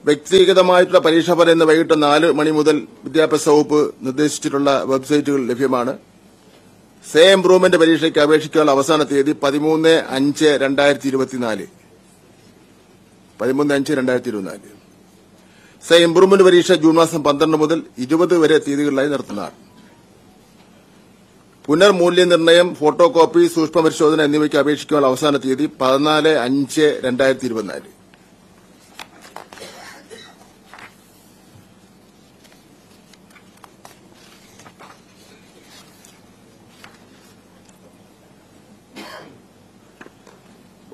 വ്യക്തിഗതമായിട്ടുള്ള പരീക്ഷാഫലം ഇന്ന് വൈകിട്ട് 4 മണി മുതൽ വിദ്യാഭ്യാസ വകുപ്പ് നിർദ്ദേശിച്ചിട്ടുള്ള വെബ്സൈറ്റുകൾ ലഭ്യമാണ്. സേ ഇംപ്രൂവ്മെന്റ് പരീക്ഷയ്ക്ക് അപേക്ഷിക്കാനുള്ള അവസാന തീയതി 13/5/2024. 13/5/2024. സേ ഇംപ്രൂവ്മെന്റ് പരീക്ഷ ജൂൺ മാസം 12 മുതൽ 20 വരെ തീയതികളിലായി നടത്തുന്നതാണ്. പുനർമൂല്യനിർണ്ണയം, ഫോട്ടോ കോപ്പി, സൂക്ഷ്മ പരിശോധന എന്നിവയ്ക്ക് അപേക്ഷിക്കാനുള്ള അവസാന തീയതി 14/5/2024.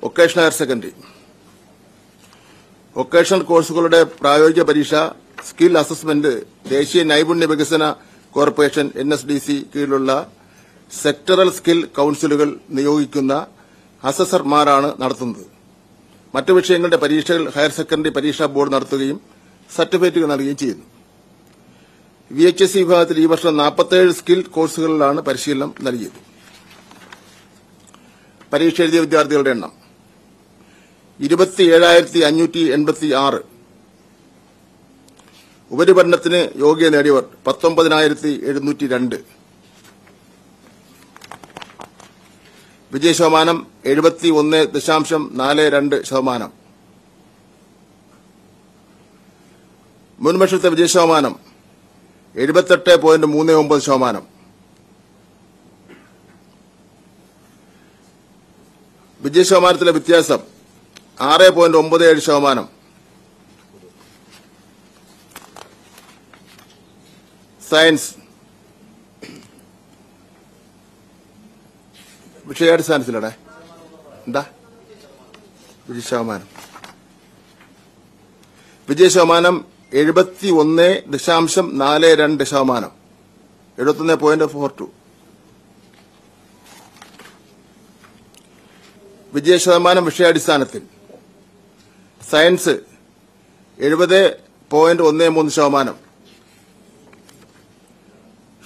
വൊക്കേഷണൽ ഹയർ സെക്കൻഡറി വൊക്കേഷണൽ കോഴ്സുകളുടെ പ്രായോഗിക പരീക്ഷ സ്കിൽ അസസ്മെന്റ് ദേശീയ നൈപുണ്യ വികസന കോർപ്പറേഷൻ NSDC കീഴിലുള്ള സെക്ടറൽ സ്കിൽ കൌൺസിലുകൾ നിയോഗിക്കുന്ന അസസർമാരാണ് നടത്തുന്നത്. മറ്റു വിഷയങ്ങളുടെ പരീക്ഷകൾ ഹയർ സെക്കൻഡറി പരീക്ഷാ ബോർഡ് നടത്തുകയും സർട്ടിഫിക്കറ്റുകൾ നൽകുകയും ചെയ്യുന്നു. VHSE വിഭാഗത്തിൽ ഈ വർഷം 47 സ്കിൽ കോഴ്സുകളിലാണ് പരിശീലനം നൽകിയത്. പരീക്ഷ എഴുതിയ വിദ്യാർത്ഥികളുടെ എണ്ണം 27,586. ഉപരിപഠനത്തിന് യോഗ്യത നേടിയവർ 19,702. വിജയശതമാനം 71.42%. മുൻവർഷത്തെ വിജയശതമാനം 78.39%. വിജയശതമാനത്തിലെ വ്യത്യാസം 6.97%. സയൻസ് വിഷയാടിസ്ഥാനത്തിലടെ എന്താ വിജയശതമാനം 71.42%. 71.42. വിജയശതമാനം വിഷയാടിസ്ഥാനത്തിൽ സയൻസ് 70.13%.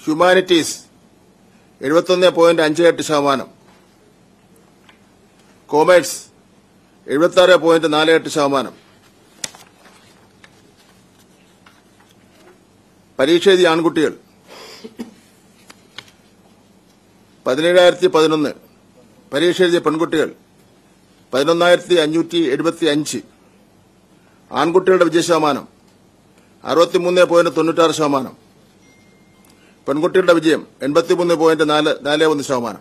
ഹ്യൂമാനിറ്റീസ് 71.58%. കോമേഴ്സ് 76.48%. പരീക്ഷ എഴുതിയ ആൺകുട്ടികൾ 17,011. പരീക്ഷ എഴുതിയ പെൺകുട്ടികൾ 11,575. ആൺകുട്ടികളുടെ വിജയശതമാനം 63.96%. പെൺകുട്ടികളുടെ വിജയം 83.41%.